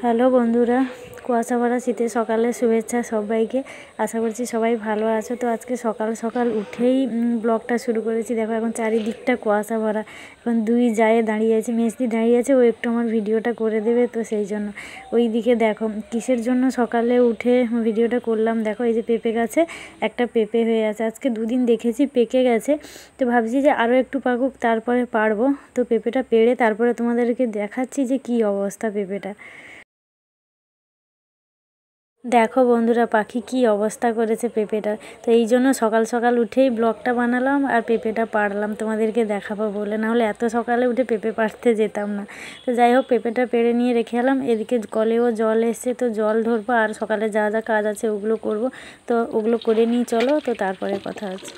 Hello বন্ধুরা, কুয়াশা ভরা শীতের সকালে শুভেচ্ছা সবাইকে। আশা করছি সবাই ভালো আছো। তো আজকে সকাল সকাল উঠেই ব্লগটা শুরু করেছি। দেখো এখন চারিদিকটা কুয়াশা ভরা। এখন দুই জায়ে দাঁড়িয়ে আছে, মেজদি দাঁড়িয়ে আছে, ও একটু আমার ভিডিওটা করে দেবে, তো সেই জন্য ওই দিকে দেখো কিসের জন্য সকালে উঠে ভিডিওটা করলাম। দেখো এই যে পেঁপে গাছে একটা পেঁপে হয়ে আছে, আজকে দুদিন দেখেছি পেকে গেছে, তো ভাবছি যে আরও একটু পাকুক তারপরে পারবো। তো পেঁপেটা পেড়ে তারপরে তোমাদেরকে দেখাচ্ছি যে কী অবস্থা পেঁপেটা। দেখো বন্ধুরা পাখি কি অবস্থা করেছে পেঁপেটার। তো এই জন্য সকাল সকাল উঠেই ব্লগটা বানালাম আর পেঁপেটা পাড়লাম তোমাদেরকে দেখাবো বলে, নাহলে এত সকালে উঠে পেঁপে পাড়তে যেতাম না। তো যাই হোক পেঁপেটা পেড়ে নিয়ে রেখে এলাম। এদিকে কলেও জল এসছে, তো জল ধরবো আর সকালে যা যা কাজ আছে ওগুলো করব। তো ওগুলো করে নিয়ে চলো, তো তারপরে কথা আছে।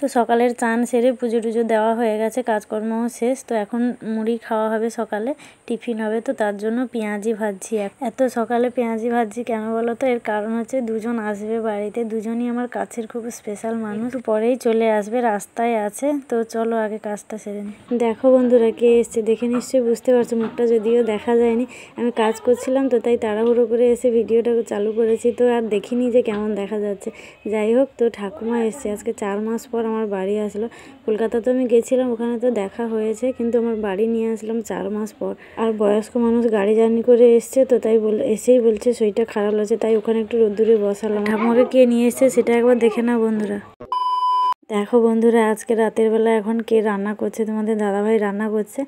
তো সকালের চান সেরে পুজো টুজো দেওয়া হয়ে গেছে, কাজকর্মও শেষ। তো এখন মুড়ি খাওয়া হবে, সকালে টিফিন হবে, তো তার জন্য পেঁয়াজি ভাজছি। এত সকালে পেঁয়াজি ভাজছি কেন বলো তো? এর কারণ হচ্ছে দুজন আসবে বাড়িতে, দুজনই আমার কাছের খুব স্পেশাল মানুষ, পরেই চলে আসবে, রাস্তায় আছে। তো চলো আগে কাজটা সেরে নিই। দেখো বন্ধুরা কে এসছে, দেখে নিশ্চয়ই বুঝতে পারছো, মুখটা যদিও দেখা যায়নি, আমি কাজ করছিলাম তো তাই তাড়াহুড়ো করে এসে ভিডিওটা চালু করেছি, তো আর দেখিনি যে কেমন দেখা যাচ্ছে। যাই হোক, তো ঠাকুমা এসছে, আজকে 4 মাস পর আমার বাড়ি আসলো। কলকাতা তো আমি গেছিলাম, ওখানে তো দেখা হয়েছে, কিন্তু আমার বাড়ি নিয়ে আসলাম 4 মাস পর। আর বয়স্ক মানুষ গাড়ি জার্নি করে এসছে, তো তাই এসেই বলছে শরীরটা খারাপ লাগছে, তাই ওখানে একটু রোদ্দুরে বসালাম। ঠাকুমাকে কে নিয়ে এসছে সেটা একবার দেখে নাও বন্ধুরা। দেখো বন্ধুরা আজকে রাতের বেলা এখন কে রান্না করছে, তোমাদের দাদাভাই রান্না করছে।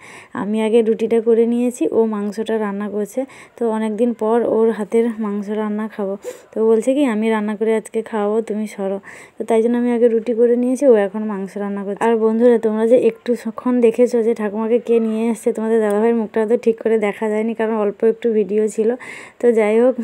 আমি আগে রুটিটা করে নিয়েছি, ও মাংসটা রান্না করছে। তো অনেক দিন পর ওর হাতের মাংস রান্না খাবো, তো বলছে কি আমি রান্না করে আজকে খাওয়াবো, তুমি সরো। তো তাই জন্য আমি আগে রুটি করে নিয়েছি, ও এখন মাংস রান্না করছে। আর বন্ধুরা তোমরা যে একটুক্ষণ দেখেছো যে ঠাকুমাকে কে নিয়ে এসছে, তোমাদের দাদাভাইয়ের মুখটা তো ঠিক করে দেখা যায়নি, কারণ অল্প একটু ভিডিও ছিল। তো যাই হোক,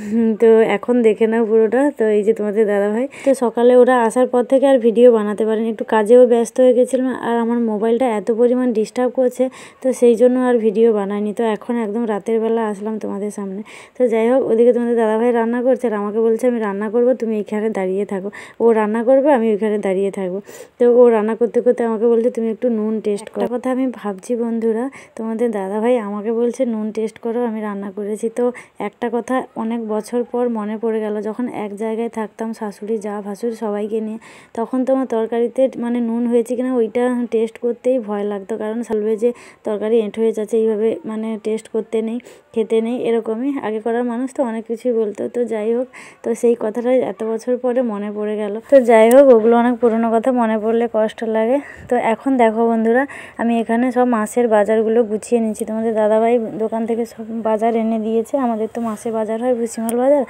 তো এখন দেখে নাও পুরোটা। তো এই যে তোমাদের দাদাভাই, তো সকালে ওরা আসার পর থেকে আর ভিডিও বানাতে পারেনি, একটু কাজেও ব্যস্ত হয়ে গেছিলাম, আর আমার মোবাইলটা এত পরিমাণ ডিস্টার্ব করছে, তো সেই জন্য আর ভিডিও বানাইনি। তো এখন একদম রাতের বেলা আসলাম তোমাদের সামনে। তো যাই হোক, ওদিকে তোমাদের দাদাভাই রান্না করছে আর আমাকে বলছে আমি রান্না করবো, তুমি এইখানে দাঁড়িয়ে থাকো। ও রান্না করবে, আমি ওইখানে দাঁড়িয়ে থাকবো। তো ও রান্না করতে করতে আমাকে বলছে তুমি একটু নুন টেস্ট করো। কথা আমি ভাবছি বন্ধুরা, তোমাদের দাদাভাই আমাকে বলছে নুন টেস্ট করো, আমি রান্না করেছি। তো একটা কথা অনেক বছর পর মনে পড়ে গেল, যখন এক জায়গায় থাকতাম শাশুড়ি যা ভাসুর সবাইকে নিয়ে, তখন তো আমার তরকারিতে মানে নুন হয়েছে কিনা ওইটা টেস্ট করতেই ভয় লাগতো, কারণ বলবে যে তরকারি এঁটো হয়ে যাচ্ছে, এইভাবে মানে টেস্ট করতে নেই, খেতে নেই, এরকমই আগে করার মানুষ তো অনেক কিছুই বলতো। তো যাই হোক, তো সেই কথাটা এত বছর পরে মনে পড়ে গেল। তো যাই হোক, ওগুলো অনেক পুরোনো কথা, মনে পড়লে কষ্ট লাগে। তো এখন দেখো বন্ধুরা, আমি এখানে সব মাছের বাজারগুলো গুছিয়ে নিচ্ছি। তোমাদের দাদাভাই দোকান থেকে সব বাজার এনে দিয়েছে, আমাদের তো মাসে বাজার হয়, ভুসিমাল বাজার,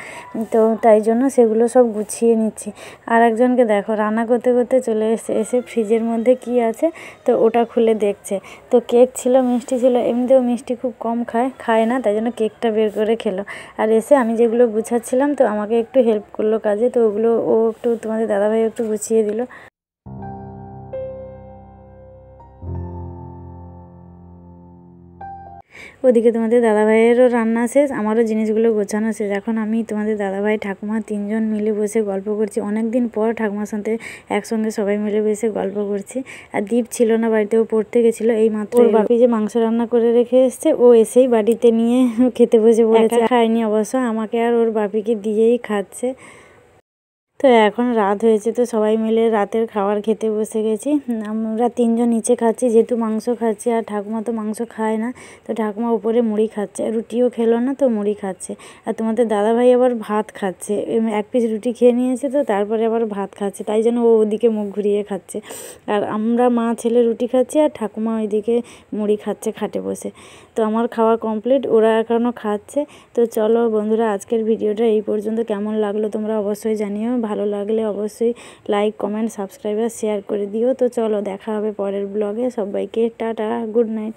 তো তাই জন্য সেগুলো সব গুছিয়ে নিচ্ছি। আর একজনকে দেখো রান্না করতে করতে চলে এসে ফ্রিজের মধ্যে কি আছে তো ওটা খুলে দেখছে। তো কেক ছিল, মিষ্টি ছিল, এমনিতেও মিষ্টি খুব কম খায় না, তাই জন্য কেকটা বের করে খেলো। আর এসে আমি যেগুলো গুছাচ্ছিলাম, তো আমাকে একটু হেল্প করলো কাজে, তো ওগুলো ও একটু তোমাদের দাদাভাই একটু গুছিয়ে দিল। ওদিকে তোমাদের দাদাভাইয়েরও রান্না শেষ, আমারও জিনিসগুলো গোছানো শেষ। এখন আমি তোমাদের দাদাভাই ঠাকুমা 3 জন মিলে বসে গল্প করছি, অনেক দিন পর ঠাকুমার সাথে একসঙ্গে সবাই মিলে বসে গল্প করছি। আর দীপ ছিল না বাড়িতে, ও পড়তে গেছিলো, এই মাত্র ওর বাপি যে মাংস রান্না করে রেখে এসছে, ও এসেই বাড়িতে নিয়ে খেতে বসে পড়েছে। খায়নি অবশ্য, আমাকে আর ওর বাপিকে দিয়েই খাচ্ছে। তো এখন রাত হয়েছে, তো সবাই মিলে রাতের খাবার খেতে বসে গেছি। আমরা 3 জন নিচে খাচ্ছি, যেহেতু মাংস খাচ্ছি, আর ঠাকুমা তো মাংস খায় না, তো ঠাকুমা উপরে মুড়ি খাচ্ছে, রুটিও খেলো না, তো মুড়ি খাচ্ছে। আর তোমাদের দাদাভাই আবার ভাত খাচ্ছে, 1 পিস রুটি খেয়ে নিয়েছে, তো তারপরে আবার ভাত খাচ্ছে, তাই জন্য ও ওদিকে মুখ ঘুরিয়ে খাচ্ছে। আর আমরা মা ছেলে রুটি খাচ্ছি, আর ঠাকুমা ওইদিকে মুড়ি খাচ্ছে খাটে বসে। তো আমার খাওয়া কমপ্লিট, ওরা এখনও খাচ্ছে। তো চলো বন্ধুরা, আজকের ভিডিওটা এই পর্যন্ত। কেমন লাগলো তোমরা অবশ্যই জানিও, ভালো লাগলে অবশ্যই লাইক, কমেন্ট, সাবস্ক্রাইব আর শেয়ার করে দিও। তো চলো দেখা হবে পরের ব্লগে, সবাইকে টাটা, গুড নাইট।